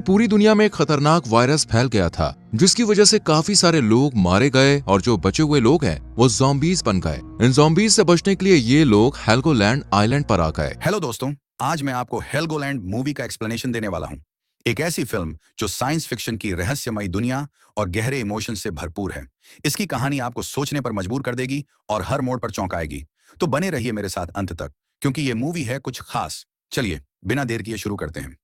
पूरी दुनिया में एक खतरनाक वायरस फैल गया था जिसकी वजह से काफी सारे लोग मारे गए और जो बचे हुए लोग हैं वो ज़ॉम्बीज़ बन गए। इन ज़ॉम्बीज़ से बचने के लिए ये लोग हेल्गोलैंड आइलैंड पर आ गए। हेलो दोस्तों, आज मैं आपको हेल्गोलैंड मूवी का एक्सप्लेनेशन देने वाला हूं। एक ऐसी फिल्म जो साइंस फिक्शन की रहस्यमयी दुनिया और गहरे इमोशन से भरपूर है। इसकी कहानी आपको सोचने पर मजबूर कर देगी और हर मोड़ पर चौंकाएगी। तो बने रहिए मेरे साथ अंत तक, क्योंकि ये मूवी है कुछ खास। चलिए बिना देर किए शुरू करते हैं।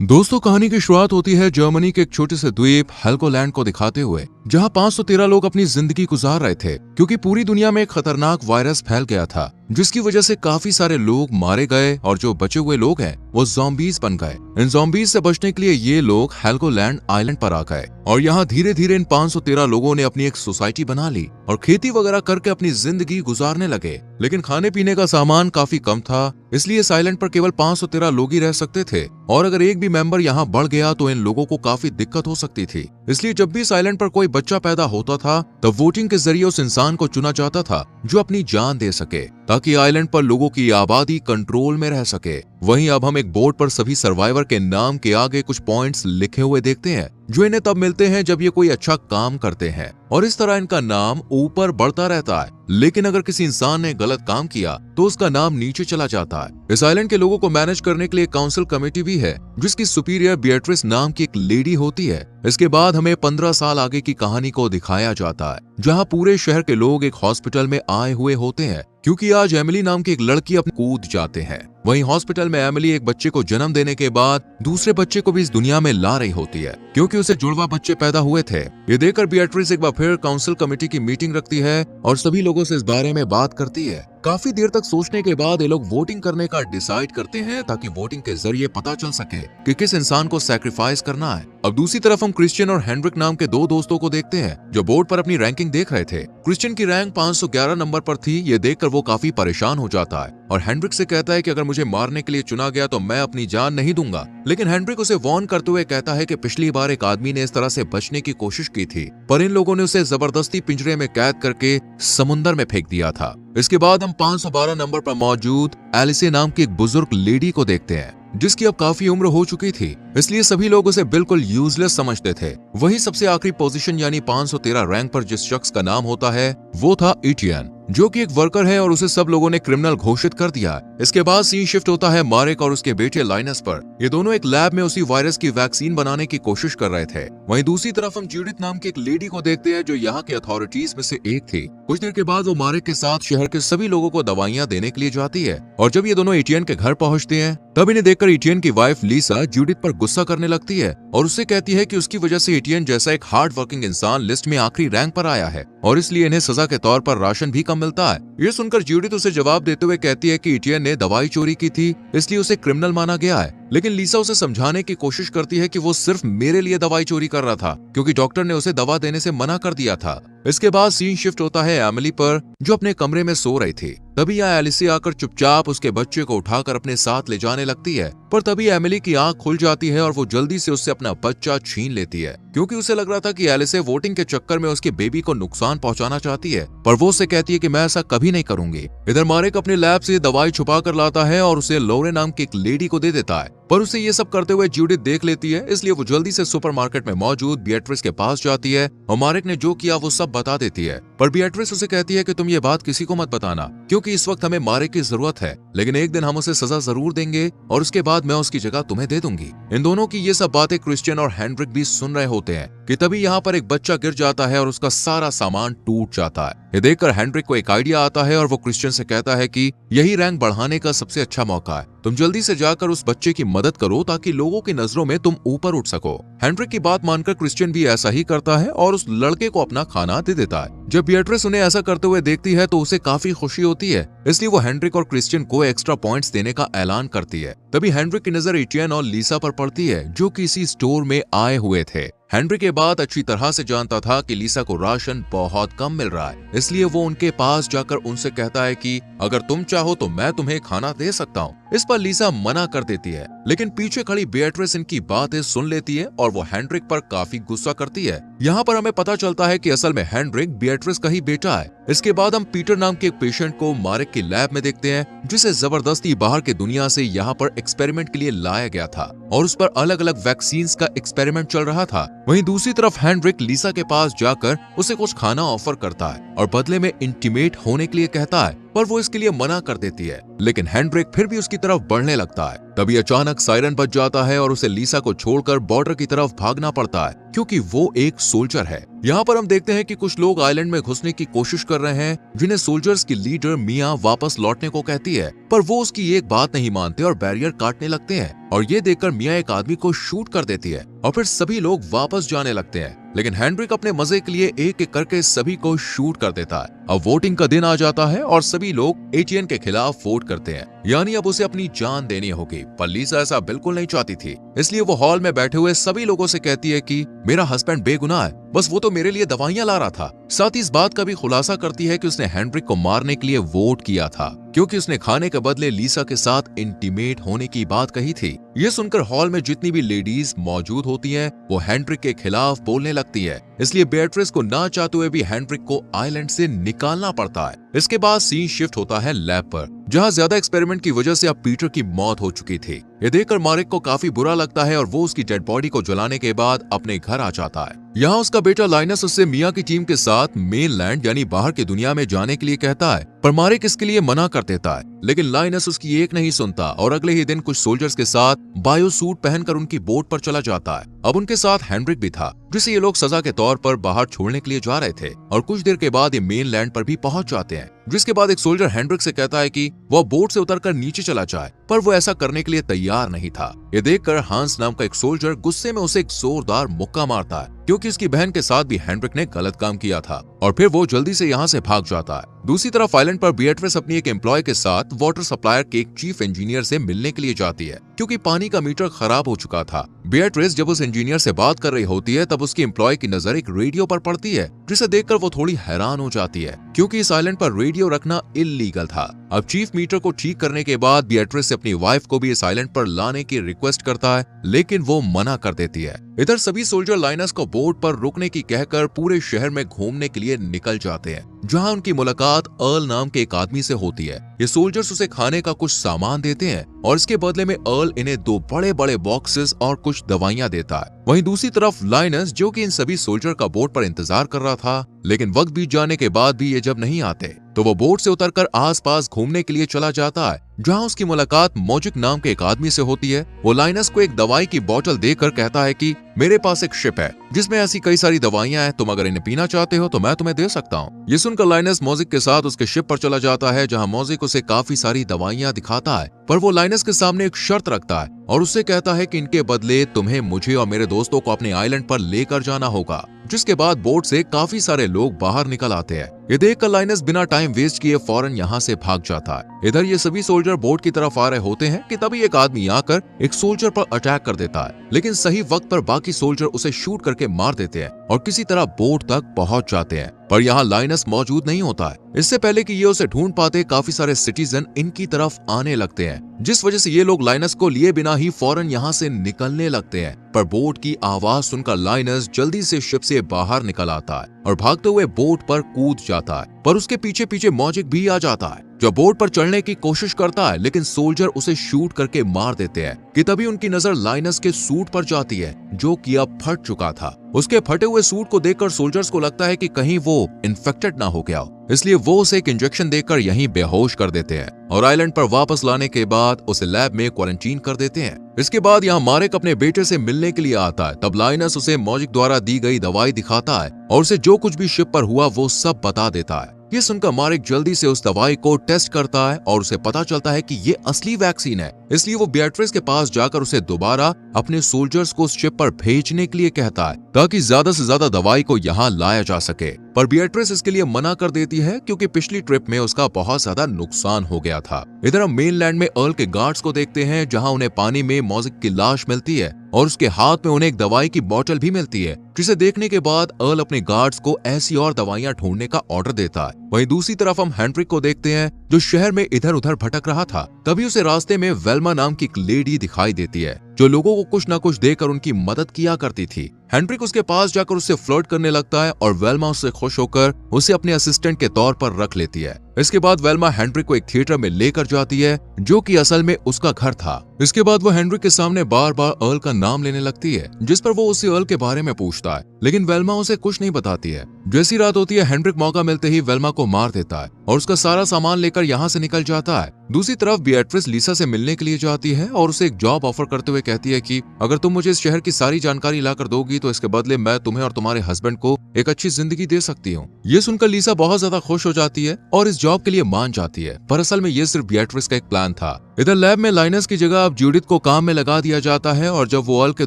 दोस्तों, कहानी की शुरुआत होती है जर्मनी के एक छोटे से द्वीप हेल्गोलैंड को दिखाते हुए, जहां 513 लोग अपनी जिंदगी गुजार रहे थे क्योंकि पूरी दुनिया में एक खतरनाक वायरस फैल गया था जिसकी वजह से काफी सारे लोग मारे गए और जो बचे हुए लोग हैं वो ज़ॉम्बीज़ बन गए। इन ज़ॉम्बीज़ से बचने के लिए ये लोग हेल्गोलैंड आइलैंड पर आ गए और यहाँ धीरे धीरे इन 513 लोगों ने अपनी एक सोसाइटी बना ली और खेती वगैरह करके अपनी जिंदगी गुजारने लगे। लेकिन खाने पीने का सामान काफी कम था, इसलिए इस आइलैंड पर केवल 513 लोग ही रह सकते थे और अगर एक भी मेंबर यहाँ बढ़ गया तो इन लोगों को काफी दिक्कत हो सकती थी। इसलिए जब भी इस आइलैंड पर कोई बच्चा पैदा होता था तब वोटिंग के जरिए उस इंसान को चुना जाता था जो अपनी जान दे सके ताकि आइलैंड पर लोगों की आबादी कंट्रोल में रह सके। वहीं अब हम एक बोर्ड पर सभी सर्वाइवर के नाम के आगे कुछ पॉइंट्स लिखे हुए देखते हैं जो इन्हें तब मिलते हैं जब ये कोई अच्छा काम करते हैं और इस तरह इनका नाम ऊपर बढ़ता रहता है। लेकिन अगर किसी इंसान ने गलत काम किया तो उसका नाम नीचे चला जाता है। इस आइलैंड के लोगों को मैनेज करने के लिए काउंसिल कमेटी भी है जिसकी सुपीरियर बिएट्रिस नाम की एक लेडी होती है। इसके बाद हमें 15 साल आगे की कहानी को दिखाया जाता है जहां पूरे शहर के लोग एक हॉस्पिटल में आए हुए होते हैं क्योंकि आज एमिली नाम की एक लड़की अपने कूद जाते हैं। वहीं हॉस्पिटल में एमिली एक बच्चे को जन्म देने के बाद दूसरे बच्चे को भी इस दुनिया में ला रही होती है क्योंकि उसे जुड़वा बच्चे पैदा हुए थे। ये देखकर बिएट्रिस एक बार फिर काउंसिल कमेटी की मीटिंग रखती है और सभी लोगों से इस बारे में बात करती है। काफी देर तक सोचने के बाद ये लोग वोटिंग करने का डिसाइड करते हैं ताकि वोटिंग के जरिए पता चल सके कि किस इंसान को सैक्रिफाइस करना है। अब दूसरी तरफ हम क्रिश्चियन और हेनरिक नाम के दो दोस्तों को देखते हैं जो बोर्ड पर अपनी रैंकिंग देख रहे थे। क्रिश्चियन की रैंक 511 नंबर पर थी। ये देखकर वो काफी परेशान हो जाता है और हेनरिक से कहता है कि अगर मुझे मारने के लिए चुना गया तो मैं अपनी जान नहीं दूंगा। लेकिन हेनरिक उसे वार्न करते हुए कहता है कि पिछली बार एक आदमी ने इस तरह से बचने की कोशिश की थी पर इन लोगों ने उसे जबरदस्ती पिंजरे में कैद करके समुंदर में फेंक दिया था। इसके बाद हम 512 नंबर पर मौजूद एलिसे नाम की एक बुजुर्ग लेडी को देखते हैं जिसकी अब काफी उम्र हो चुकी थी, इसलिए सभी लोग उसे बिल्कुल यूजलेस समझते थे। वही सबसे आखिरी पोजीशन यानी 513 रैंक पर जिस शख्स का नाम होता है वो था इटियन, जो कि एक वर्कर है और उसे सब लोगों ने क्रिमिनल घोषित कर दिया। इसके बाद सीन शिफ्ट होता है मारेक और उसके बेटे लाइनस पर। ये दोनों एक लैब में उसी वायरस की वैक्सीन बनाने की कोशिश कर रहे थे। वहीं दूसरी तरफ हम जूडिथ नाम की एक लेडी को देखते हैं जो यहाँ के अथॉरिटीज में से एक थी। कुछ देर के बाद वो मारेक के साथ शहर के सभी लोगों को दवाइयाँ देने के लिए जाती है और जब ये दोनों एटियन के घर पहुँचते हैं तब इन्हें देखकर एटियन की वाइफ लीसा जूडिथ पर गुस्सा करने लगती है और उससे कहती है कि उसकी वजह से एटियन जैसा एक हार्ड वर्किंग इंसान लिस्ट में आखिरी रैंक पर आया है और इसलिए इन्हें सजा के तौर पर राशन भी कम मिलता है। ये सुनकर जूडिथ उसे जवाब देते हुए कहती है कि एटियन ने दवाई चोरी की थी इसलिए उसे क्रिमिनल माना गया है। लेकिन लीसा उसे समझाने की कोशिश करती है कि वो सिर्फ मेरे लिए दवाई चोरी कर रहा था क्योंकि डॉक्टर ने उसे दवा देने से मना कर दिया था। इसके बाद सीन शिफ्ट होता है एमिली पर जो अपने कमरे में सो रही थी। तभी यहाँ एलिसी आकर चुपचाप उसके बच्चे को उठाकर अपने साथ ले जाने लगती है पर तभी एमिली की आंख खुल जाती है और वो जल्दी से उससे अपना बच्चा छीन लेती है क्योंकि उसे लग रहा था कि एलिसे वोटिंग के चक्कर में उसके बेबी को नुकसान पहुंचाना चाहती है पर वो उससे कहती है कि मैं ऐसा कभी नहीं करूंगी। इधर मारेक अपने लैब से दवाई छुपा कर लाता है और उसे लोरे नाम की एक लेडी को दे देता है पर उसे ये सब करते हुए जूडिथ देख लेती है, इसलिए वो जल्दी से सुपरमार्केट में मौजूद बिएट्रिस के पास जाती है और मारेक ने जो किया वो सब बता देती है। पर बिएट्रिस उसे कहती है कि तुम ये बात किसी को मत बताना क्योंकि इस वक्त हमें मारेक की जरूरत है, लेकिन एक दिन हम उसे सजा जरूर देंगे और उसके बाद मैं उसकी जगह तुम्हें दे दूंगी। इन दोनों की ये सब बातें क्रिश्चियन और हेनरिक भी सुन रहे होते हैं कि तभी यहाँ पर एक बच्चा गिर जाता है और उसका सारा सामान टूट जाता है। ये देखकर हेनरिक को एक आइडिया आता है और वो क्रिश्चियन से कहता है कि यही रैंक बढ़ाने का सबसे अच्छा मौका है, तुम जल्दी से जाकर उस बच्चे की मदद करो ताकि लोगों की नजरों में तुम ऊपर उठ सको। हेनरिक की बात मानकर क्रिश्चियन भी ऐसा ही करता है और उस लड़के को अपना खाना दे देता है। जब बिएट्रिस उन्हें ऐसा करते हुए देखती है तो उसे काफी खुशी होती है, इसलिए वो हेनरिक और क्रिश्चियन को एक्स्ट्रा पॉइंट्स देने का ऐलान करती है। तभी हेनरिक की नजर एटियन और लीसा पर पड़ती है जो किसी स्टोर में आए हुए थे। हेनरिक ये बात अच्छी तरह से जानता था कि लीसा को राशन बहुत कम मिल रहा है, इसलिए वो उनके पास जाकर उनसे कहता है कि अगर तुम चाहो तो मैं तुम्हें खाना दे सकता हूँ। इस पर लीसा मना कर देती है, लेकिन पीछे खड़ी बेatrice इनकी बातें सुन लेती है और वो हेनरिक पर काफी गुस्सा करती है। यहाँ पर हमें पता चलता है कि असल में हेनरिक बेatrice का ही बेटा है। इसके बाद हम पीटर नाम के एक पेशेंट को मारेक की लैब में देखते हैं, जिसे जबरदस्ती बाहर की दुनिया से यहाँ पर एक्सपेरिमेंट के लिए लाया गया था और उस पर अलग अलग वैक्सीन्स का एक्सपेरिमेंट चल रहा था। वहीं दूसरी तरफ हेनरिक लीसा के पास जाकर उसे कुछ खाना ऑफर करता है और बदले में इंटीमेट होने के लिए कहता है, पर वो इसके लिए मना कर देती है। लेकिन हेनरिक फिर भी उसकी तरफ बढ़ने लगता है। तभी अचानक सायरन बज जाता है और उसे लीसा को छोड़कर बॉर्डर की तरफ भागना पड़ता है, क्योंकि वो एक सोल्जर है। यहाँ पर हम देखते हैं कि कुछ लोग आइलैंड में घुसने की कोशिश कर रहे हैं, जिन्हें सोल्जर्स की लीडर मिया वापस लौटने को कहती है, पर वो उसकी एक बात नहीं मानते और बैरियर काटने लगते हैं। और ये देखकर मिया एक आदमी को शूट कर देती है और फिर सभी लोग वापस जाने लगते हैं। लेकिन हेनरिक अपने मजे के लिए एक एक करके सभी को शूट कर देता है। अब वोटिंग का दिन आ जाता है और सभी लोग एटीएन के खिलाफ वोट करते हैं, यानी अब उसे अपनी जान देनी होगी। पर लीसा ऐसा बिल्कुल नहीं चाहती थी, इसलिए वो हॉल में बैठे हुए सभी लोगों से कहती है कि मेरा हस्बैंड बेगुनाह है, बस वो तो मेरे लिए दवाइयां ला रहा था। साथ ही इस बात का भी खुलासा करती है कि उसने हेनरिक को मारने के लिए वोट किया था, क्योंकि उसने खाने के बदले लीसा के साथ इंटीमेट होने की बात कही थी। ये सुनकर हॉल में जितनी भी लेडीज मौजूद होती हैं, वो हेनरिक के खिलाफ बोलने लगती है। इसलिए बेatrice को ना चाहते हुए भी हेनरिक को आइलैंड से निकालना पड़ता है। इसके बाद सीन शिफ्ट होता है लैब पर, जहां ज्यादा एक्सपेरिमेंट की वजह से अब पीटर की मौत हो चुकी थी। ये देखकर मारेक को काफी बुरा लगता है और वो उसकी डेड बॉडी को जलाने के बाद अपने घर आ जाता है। यहाँ उसका बेटा लाइनस उससे मिया की टीम के साथ मेनलैंड यानी बाहर की दुनिया में जाने के लिए कहता है, पर मारेक इसके लिए मना कर देता है। लेकिन लाइनस उसकी एक नहीं सुनता और अगले ही दिन कुछ सोल्जर्स के साथ बायो सूट पहनकर उनकी बोट पर चला जाता है। अब उनके साथ हेनरिक भी था, जिसे ये लोग सजा के तौर पर बाहर छोड़ने के लिए जा रहे थे। और कुछ देर के बाद ये मेनलैंड पर भी पहुंच जाते हैं, जिसके बाद एक सोल्जर हेनरिक से कहता है कि वह बोट से उतरकर नीचे चला जाए, पर वो ऐसा करने के लिए तैयार नहीं था। ये देखकर हांस नाम का एक सोल्जर गुस्से में उसे एक जोरदार मुक्का मारता है, क्योंकि उसकी बहन के साथ भी हेनरिक ने गलत काम किया था, और फिर वो जल्दी से यहाँ से भाग जाता है। दूसरी तरफ आइलैंड पर बेatrice अपनी एक एम्प्लॉय के साथ वाटर सप्लायर के एक चीफ इंजीनियर से मिलने के लिए जाती है, क्योंकि पानी का मीटर खराब हो चुका था। बेatrice जब उस इंजीनियर से बात कर रही होती है, तब उसकी एम्प्लॉय की नजर एक रेडियो पर पड़ती है, जिसे देखकर वो थोड़ी हैरान हो जाती है, क्योंकि इस आइलैंड पर रेडियो रखना इल्लीगल था। अब चीफ मीटर को ठीक करने के बाद बेatrice से अपनी वाइफ को भी इस आइलैंड पर लाने की रिक्वेस्ट करता है, लेकिन वो मना कर देती है। इधर सभी सोल्जर लाइनस को बोट पर रुकने की कहकर पूरे शहर में घूमने के लिए निकल जाते हैं, जहां उनकी मुलाकात अर्ल नाम के एक आदमी से होती है। ये सोल्जर्स उसे खाने का कुछ सामान देते हैं और इसके बदले में अर्ल इन्हें 2 बड़े बड़े बॉक्सेस और कुछ दवाइयां देता है। वहीं दूसरी तरफ लाइनस, जो कि इन सभी सोल्जर का बोट पर इंतजार कर रहा था, लेकिन वक्त बीत जाने के बाद भी ये जब नहीं आते, तो वो बोट से उतरकर आसपास घूमने के लिए चला जाता है, जहां उसकी मुलाकात मोजिक नाम के एक आदमी से होती है। वो लाइनस को एक दवाई की बोतल देकर कहता है कि मेरे पास एक शिप है जिसमें ऐसी कई सारी दवाइयां हैं, तुम अगर इन्हें पीना चाहते हो तो मैं तुम्हें दे सकता हूँ। ये सुनकर लाइनस मोजिक के साथ उसके शिप पर चला जाता है, जहाँ मोजिक उसे काफी सारी दवाइयां दिखाता है, पर वो लाइनस के सामने एक शर्त रखता है और उससे कहता है कि इनके बदले तुम्हें मुझे और मेरे दोस्तों को अपने आइलैंड पर लेकर जाना होगा। जिसके बाद बोट से काफी सारे लोग बाहर निकल आते हैं। ये देखकर लाइनस बिना टाइम वेस्ट किए फौरन यहाँ से भाग जाता है। इधर ये सभी सोल्जर बोट की तरफ आ रहे होते हैं कि तभी एक आदमी आकर एक सोल्जर पर अटैक कर देता है, लेकिन सही वक्त पर बाकी सोल्जर उसे शूट करके मार देते हैं और किसी तरह बोट तक पहुंच जाते हैं। पर यहाँ लाइनस मौजूद नहीं होता है। इससे पहले कि ये उसे ढूंढ पाते, काफी सारे सिटीजन इनकी तरफ आने लगते हैं, जिस वजह से ये लोग लाइनस को लिए बिना ही फौरन यहाँ से निकलने लगते हैं। पर बोट की आवाज सुनकर लाइनस जल्दी से शिप से बाहर निकल आता है और भागते हुए बोट पर कूद जाता है, पर उसके पीछे पीछे मोजिक भी आ जाता है, जो बोट पर चढ़ने की कोशिश करता है, लेकिन सोल्जर उसे शूट करके मार देते हैं। कि तभी उनकी नजर लाइनस के सूट पर जाती है, जो कि अब फट चुका था। उसके फटे हुए सूट को देखकर सोल्जर्स को लगता है कि कहीं वो इन्फेक्टेड ना हो गया हो, इसलिए वो उसे एक इंजेक्शन देकर यहीं बेहोश कर देते हैं और आइलैंड पर वापस लाने के बाद उसे लैब में क्वारंटीन कर देते हैं। इसके बाद यहाँ मारेक अपने बेटे से मिलने के लिए आता है। तब लाइनस उसे मोजिक द्वारा दी गई दवाई दिखाता है और उसे जो कुछ भी शिप पर हुआ वो सब बता देता है। ये सुनकर मारेक जल्दी से उस दवाई को टेस्ट करता है और उसे पता चलता है कि ये असली वैक्सीन है। इसलिए वो बेatrice के पास जाकर उसे दोबारा अपने सोल्जर्स को उस शिप पर भेजने के लिए कहता है, ताकि ज्यादा से ज्यादा दवाई को यहाँ लाया जा सके। पर बेatrice इसके लिए मना कर देती है, क्योंकि पिछली ट्रिप में उसका बहुत ज्यादा नुकसान हो गया था। इधर हम मेनलैंड में अर्ल के गार्ड्स को देखते हैं, जहाँ उन्हें पानी में मोजिक की लाश मिलती है और उसके हाथ में उन्हें एक दवाई की बोतल भी मिलती है, जिसे देखने के बाद अर्ल अपने गार्ड्स को ऐसी और दवाइयां ढूंढने का ऑर्डर देता है। वहीं दूसरी तरफ हम हेनरिक को देखते हैं जो शहर में इधर उधर भटक रहा था। तभी उसे रास्ते में वेल्मा नाम की एक लेडी दिखाई देती है जो लोगों को कुछ न कुछ देकर उनकी मदद किया करती थी। हेनरिक उसके पास जाकर उससे फ्लर्ट करने लगता है और वेल्मा उससे खुश होकर उसे अपने असिस्टेंट के तौर पर रख लेती है। इसके बाद वेल्मा हेनरिक को एक थिएटर में लेकर जाती है जो कि असल में उसका घर था। इसके बाद वो हेनरिक के सामने बार बार अर्ल का नाम लेने लगती है जिस पर वो उसे अर्ल के बारे में पूछता है, लेकिन वेल्मा उसे कुछ नहीं बताती है। जैसी रात होती है हेनरिक मौका मिलते ही वेल्मा को मार देता है और उसका सारा सामान लेकर यहाँ से निकल जाता है। दूसरी तरफ बिएट्रिस लीसा से मिलने के लिए जाती है और उसे एक जॉब ऑफर करते हुए कहती है कि अगर तुम मुझे इस शहर की सारी जानकारी लाकर दोगी तो इसके बदले मैं तुम्हें और तुम्हारे हस्बैंड को एक अच्छी जिंदगी दे सकती हूँ। ये सुनकर लीसा बहुत ज्यादा खुश हो जाती है और इस जॉब के लिए मान जाती है, पर असल में ये सिर्फ बिएट्रिस का एक प्लान था। इधर लैब में लाइनस की जगह अब जूडिथ को काम में लगा दिया जाता है और जब वो अर्ल के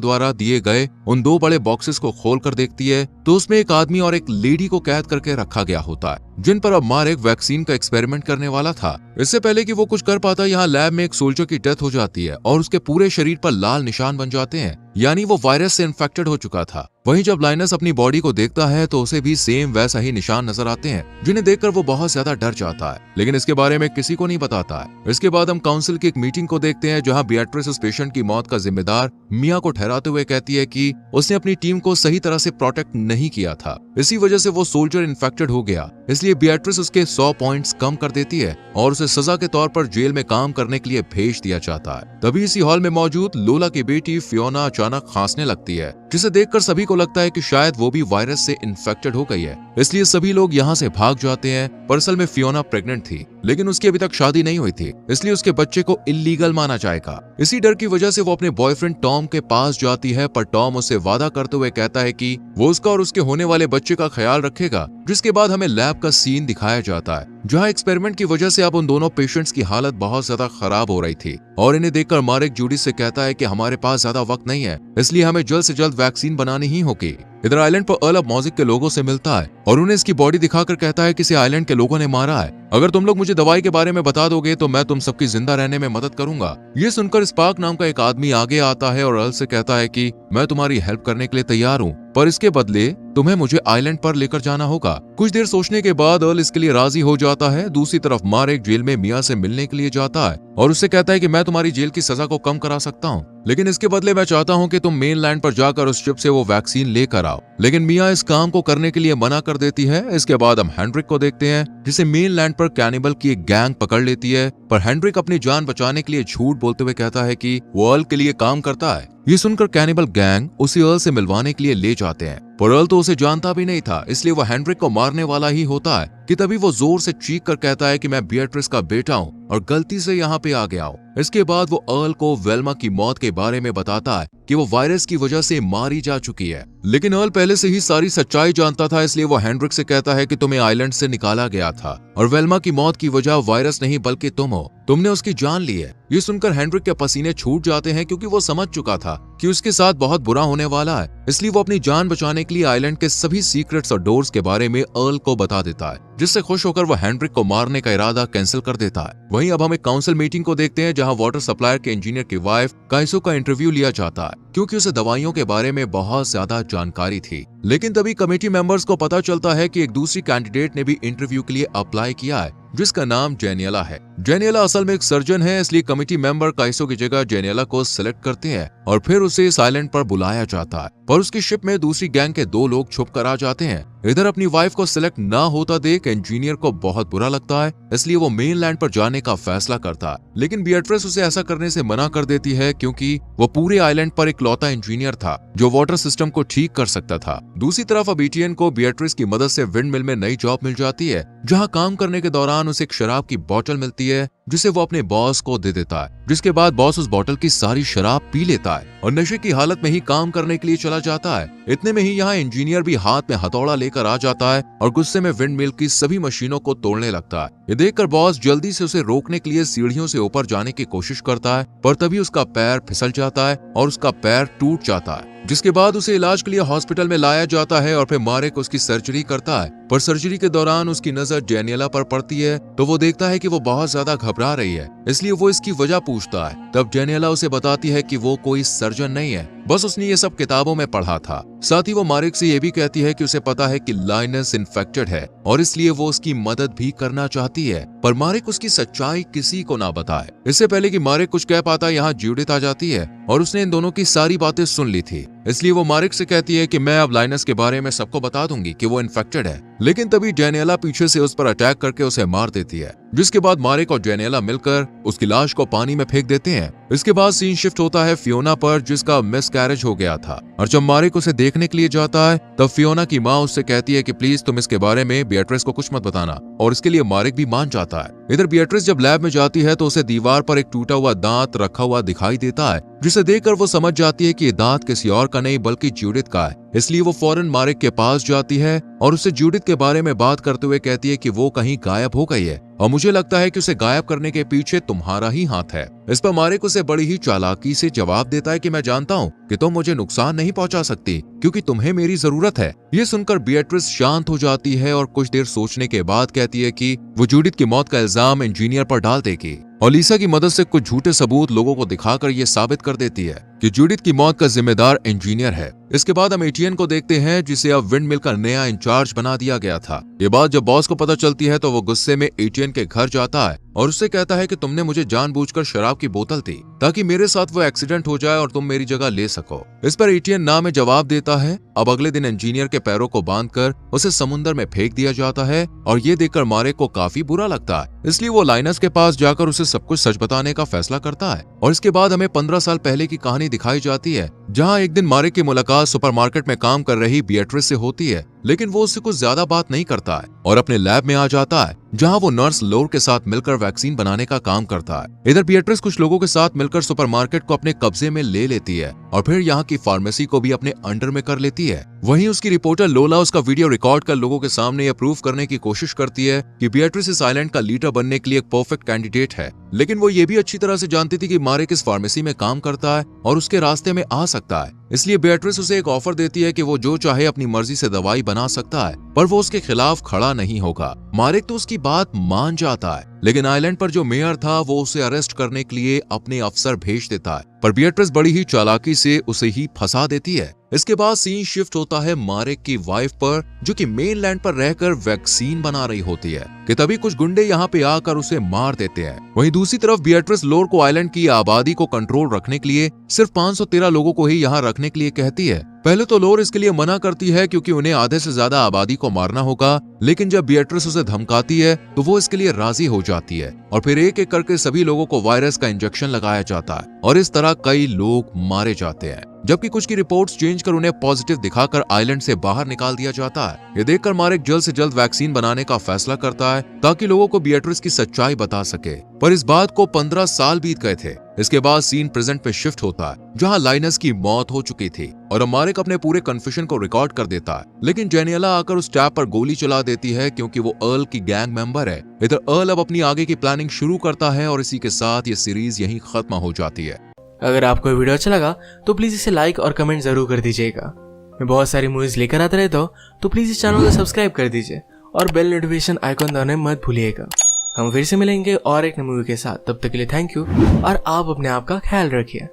द्वारा दिए गए उन 2 बड़े बॉक्सेस को खोल कर देखती है तो उसमें एक आदमी और एक लेडी को कैद करके रखा गया होता है जिन पर अब मारेक वैक्सीन का एक्सपेरिमेंट करने वाला था। इससे पहले कि वो कुछ कर पाता यहाँ लैब में एक सोल्जर की डेथ हो जाती है और उसके पूरे शरीर पर लाल निशान बन जाते हैं, यानी वो वायरस से इन्फेक्टेड हो चुका था। वहीं जब लाइनस अपनी बॉडी को देखता है तो उसे भी सेम वैसा ही निशान नजर आते हैं जिन्हें देखकर वो बहुत ज्यादा डर जाता है, लेकिन इसके बारे में किसी को नहीं बताता है। इसके बाद हम काउंसिल की एक मीटिंग को देखते हैं जहां बिएट्रिस उस पेशेंट की मौत का जिम्मेदार मिया को ठहराते हुए कहती है कि उसने अपनी टीम को सही तरह से प्रोटेक्ट नहीं किया था, इसी वजह से वो सोल्जर इन्फेक्टेड हो गया। इसलिए बिएट्रिस उसके 100 पॉइंट्स कम कर देती है और उसे सजा के तौर पर जेल में काम करने के लिए भेज दिया जाता है। तभी इसी हॉल में मौजूद लोला की बेटी फियोना अचानक खांसने लगती है जिसे देखकर सभी को लगता है कि शायद वो भी वायरस से इन्फेक्टेड हो गई है, इसलिए सभी लोग यहाँ से भाग जाते हैं। पर असल में फियोना प्रेग्नेंट थी लेकिन उसकी अभी तक शादी नहीं हुई थी, इसलिए उसके बच्चे को इल्लीगल माना जाएगा। इसी डर की वजह से वो अपने बॉयफ्रेंड टॉम के पास जाती है, पर टॉम उसे वादा करते हुए कहता है कि वो उसका और उसके होने वाले बच्चे का ख्याल रखेगा। जिसके बाद हमें लैब का सीन दिखाया जाता है जहां एक्सपेरिमेंट की वजह से अब उन दोनों पेशेंट्स की हालत बहुत ज्यादा खराब हो रही थी और इन्हें देखकर मारेक जूडी से कहता है कि हमारे पास ज्यादा वक्त नहीं है, इसलिए हमें जल्द से जल्द वैक्सीन बनानी ही होगी। इधर आइलैंड पर अर्ल अब मॉजिक के लोगों से मिलता है और उन्हें इसकी बॉडी दिखाकर कहता है कि इसे आइलैंड के लोगों ने मारा है। अगर तुम लोग मुझे दवाई के बारे में बता दोगे तो मैं तुम सबकी जिंदा रहने में मदद करूंगा। ये सुनकर स्पार्क नाम का एक आदमी आगे आता है और अर्ल से कहता है कि मैं तुम्हारी हेल्प करने के लिए तैयार हूँ, पर इसके बदले तुम्हें मुझे आइलैंड पर लेकर जाना होगा। कुछ देर सोचने के बाद अर्ल इसके लिए राजी हो जाता है। दूसरी तरफ मारेक जेल में मिया से मिलने के लिए जाता है और उससे कहता है कि मैं तुम्हारी जेल की सजा को कम करा सकता हूँ, लेकिन इसके बदले मैं चाहता हूँ कि तुम मेनलैंड पर जाकर उस शिप से वो वैक्सीन लेकर आओ। लेकिन मिया इस काम को करने के लिए मना कर देती है। इसके बाद हम हेनरिक को देखते हैं जिसे मेनलैंड पर कैनिबल की एक गैंग पकड़ लेती है, पर हेनरिक अपनी जान बचाने के लिए झूठ बोलते हुए कहता है कि वो अर्ल के लिए काम करता है। ये सुनकर कैनिबल गैंग उसे अर्ल से मिलवाने के लिए ले जाते हैं, पर अर्ल तो उसे जानता भी नहीं था, इसलिए वो हेनरिक को मारने वाला ही होता है कि तभी वो जोर से चीख कर कहता है कि मैं बिएट्रिस का बेटा हूँ और गलती से यहाँ पे आ गया हूँ। इसके बाद वो अर्ल को वेल्मा की मौत के बारे में बताता है कि वो वायरस की वजह से मारी जा चुकी है, लेकिन अर्ल पहले से ही सारी सच्चाई जानता था, इसलिए वो हेनरिक से कहता है कि तुम्हें आइलैंड से निकाला गया था और वेल्मा की मौत की वजह वायरस नहीं बल्कि तुम हो, तुमने उसकी जान ली है। ये सुनकर हेनरिक के पसीने छूट जाते हैं क्योंकि वो समझ चुका था कि उसके साथ बहुत बुरा होने वाला है, इसलिए वो अपनी जान बचाने के लिए आइलैंड के सभी सीक्रेट्स और डोर्स के बारे में अर्ल को बता देता है, जिससे खुश होकर वो हेनरिक को मारने का इरादा कैंसिल कर देता है। वहीं अब हम एक काउंसिल मीटिंग को देखते हैं जहां वाटर सप्लायर के इंजीनियर की वाइफ काइसो का इंटरव्यू लिया जाता है क्योंकि उसे दवाइयों के बारे में बहुत ज्यादा जानकारी थी। लेकिन तभी कमेटी मेंबर्स को पता चलता है कि एक दूसरी कैंडिडेट ने भी इंटरव्यू के लिए अप्लाई किया है जिसका नाम जेनियला है। जेनियला असल में एक सर्जन है, इसलिए कमेटी मेंबर काइसो की जगह जेनियला को सिलेक्ट करते हैं और फिर उसे इस आइलैंड पर बुलाया जाता है, पर उसकी शिप में दूसरी गैंग के 2 लोग छुप कर आ जाते हैं। इधर अपनी वाइफ को सिलेक्ट ना होता देख इंजीनियर को बहुत बुरा लगता है, इसलिए वो मेनलैंड पर जाने का फैसला करता है, लेकिन बिएट्रिस उसे ऐसा करने से मना कर देती है क्योंकि वो पूरे आइलैंड पर इकलौता इंजीनियर था जो वाटर सिस्टम को ठीक कर सकता था। दूसरी तरफ अब इटियन को बिएट्रिस की मदद से विंड मिल में नई जॉब मिल जाती है जहाँ काम करने के दौरान उसे एक शराब की बोतल मिलती है जिसे वो अपने बॉस को दे देता है, जिसके बाद बॉस उस बोतल की सारी शराब पी लेता है और नशे की हालत में ही काम करने के लिए चला जाता है। इतने में ही यहाँ इंजीनियर भी हाथ में हथौड़ा लेकर आ जाता है और गुस्से में विंड मिल की सभी मशीनों को तोड़ने लगता है। ये देखकर बॉस जल्दी से उसे रोकने के लिए सीढ़ियों से ऊपर जाने की कोशिश करता है, पर तभी उसका पैर फिसल जाता है और उसका पैर टूट जाता है। जिसके बाद उसे इलाज के लिए हॉस्पिटल में लाया जाता है और फिर मारेक उसकी सर्जरी करता है। पर सर्जरी के दौरान उसकी नजर डेनियला पर पड़ती है तो वो देखता है कि वो बहुत ज्यादा घबरा रही है, इसलिए वो इसकी वजह पूछता है। तब डेनियला उसे बताती है कि वो कोई सर्जन नहीं है, बस उसने ये सब किताबों में पढ़ा था। साथ ही वो मारेक से ये भी कहती है कि उसे पता है कि लाइनस इन्फेक्टेड है और इसलिए वो उसकी मदद भी करना चाहती है, पर मारेक उसकी सच्चाई किसी को ना बताए। इससे पहले कि मारेक कुछ कह पाता, यहाँ जूडिथ आ जाती है और उसने इन दोनों की सारी बातें सुन ली थी, इसलिए वो मारेक से कहती है कि मैं अब लाइनस के बारे में सबको बता दूंगी कि वो इन्फेक्टेड है। लेकिन तभी डेनियला पीछे से उस पर अटैक करके उसे मार देती है, जिसके बाद मारेक और डेनियला मिलकर उसकी लाश को पानी में फेंक देते हैं। इसके बाद सीन शिफ्ट होता है फियोना पर, जिसका मिसकैरेज हो गया था, और जब मारेक उसे देखने के लिए जाता है तब फियोना की माँ उससे कहती है कि प्लीज तुम इसके बारे में बिएट्रिस को कुछ मत बताना, और इसके लिए मारेक भी मान जाता है। इधर बिएट्रिस जब लैब में जाती है तो उसे दीवार पर एक टूटा हुआ दांत रखा हुआ दिखाई देता है, जिसे देखकर वो समझ जाती है कि ये दांत किसी और का नहीं बल्कि जूडिथ का है। इसलिए वो फौरन मारेक के पास जाती है और उससे जूडिथ के बारे में बात करते हुए कहती है कि वो कहीं गायब हो गई है और मुझे लगता है कि उसे गायब करने के पीछे तुम्हारा ही हाथ है। इस पर मारेक उसे बड़ी ही चालाकी से जवाब देता है कि मैं जानता हूँ कि तुम मुझे नुकसान नहीं पहुंचा सकती क्योंकि तुम्हें मेरी जरूरत है। ये सुनकर बिएट्रिस शांत हो जाती है और कुछ देर सोचने के बाद कहती है कि वो जूडिथ की मौत का इल्जाम इंजीनियर पर डाल देगी और लीसा की मदद से कुछ झूठे सबूत लोगों को दिखाकर ये साबित कर देती है कि जूडिथ की मौत का जिम्मेदार इंजीनियर है। इसके बाद हम एटीएन को देखते हैं, जिसे अब विंड मिल का नया इंचार्ज बना दिया गया था। ये बात जब बॉस को पता चलती है तो वो गुस्से में एटीएन के घर जाता है और उससे कहता है कि तुमने मुझे जानबूझकर शराब की बोतल दी ताकि मेरे साथ वो एक्सीडेंट हो जाए और तुम मेरी जगह ले सको। इस पर एटीएन ना में जवाब देता है। अब अगले दिन इंजीनियर के पैरों को बांधकर उसे समुद्र में फेंक दिया जाता है और ये देखकर मारेक को काफी बुरा लगता है, इसलिए वो लाइनस के पास जाकर उसे सब कुछ सच बताने का फैसला करता है। और इसके बाद हमें 15 साल पहले की कहानी दिखाई जाती है, जहाँ एक दिन मारेक की मुलाकात सुपरमार्केट में काम कर रही बिएट्रिस से होती है, लेकिन वो उससे कुछ ज्यादा बात नहीं करता है और अपने लैब में आ जाता है, जहां वो नर्स लोर के साथ मिलकर वैक्सीन बनाने का काम करता है। इधर बिएट्रिस कुछ लोगों के साथ मिलकर सुपरमार्केट को अपने कब्जे में ले लेती है और फिर यहाँ की फार्मेसी को भी अपने अंडर में कर लेती है। वहीं उसकी रिपोर्टर लोला उसका वीडियो रिकॉर्ड कर लोगों के सामने यह प्रूव करने की कोशिश करती है कि बिएट्रिस इस आइलैंड का लीडर बनने के लिए एक परफेक्ट कैंडिडेट है, लेकिन वो ये भी अच्छी तरह से जानती थी कि मारेक इस फार्मेसी में काम करता है और उसके रास्ते में आ सकता है, इसलिए बिएट्रिस उसे एक ऑफर देती है कि वो जो चाहे अपनी मर्जी से दवाई बना सकता है, पर वो उसके खिलाफ खड़ा नहीं होगा। मारेक तो उसकी बात मान जाता है, लेकिन आइलैंड पर जो मेयर था वो उसे अरेस्ट करने के लिए अपने अफसर भेज देता है, पर बिएट्रिस बड़ी ही चालाकी से उसे ही फंसा देती है। इसके बाद सीन शिफ्ट होता है मारेक की वाइफ पर, जो कि मेनलैंड पर रहकर वैक्सीन बना रही होती है कि तभी कुछ गुंडे यहाँ पे आकर उसे मार देते हैं। वहीं दूसरी तरफ बिएट्रिस लोर को आइलैंड की आबादी को कंट्रोल रखने के लिए सिर्फ 513 लोगों को ही यहाँ रखने के लिए कहती है। पहले तो लोर इसके लिए मना करती है क्योंकि उन्हें आधे से ज्यादा आबादी को मारना होगा, लेकिन जब बिएट्रिस उसे धमकाती है तो वो इसके लिए राजी हो जाती है और फिर एक एक करके सभी लोगों को वायरस का इंजेक्शन लगाया जाता है और इस तरह कई लोग मारे जाते हैं, जबकि कुछ की रिपोर्ट्स चेंज कर उन्हें पॉजिटिव दिखाकर आइलैंड से बाहर निकाल दिया जाता है। ये देखकर मारेक जल्द से जल्द वैक्सीन बनाने का फैसला करता है ताकि लोगों को बिएट्रिस की सच्चाई बता सके, पर इस बात को 15 साल बीत गए थे। इसके बाद सीन प्रेजेंट में शिफ्ट होता है, जहां लाइनस की मौत हो चुकी थी और मारेक अपने पूरे कन्फ्यूजन को रिकॉर्ड कर देता है, लेकिन डेनियला आकर उस टैब पर गोली चला देती है क्योंकि वो अर्ल की गैंग मेंबर है। इधर अर्ल अब अपनी आगे की प्लानिंग शुरू करता है और इसी के साथ ये सीरीज यहीं खत्म हो जाती है। अगर आपको ये वीडियो अच्छा लगा तो प्लीज इसे लाइक और कमेंट जरूर कर दीजिएगा। मैं बहुत सारी मूवीज लेकर आता रहता हूँ, तो प्लीज इस चैनल को सब्सक्राइब कर दीजिए और बेल नोटिफिकेशन आइकॉन दबाना मत भूलिएगा। हम फिर से मिलेंगे और एक नई मूवी के साथ, तब तक के लिए थैंक यू और आप अपने आप का ख्याल रखिए।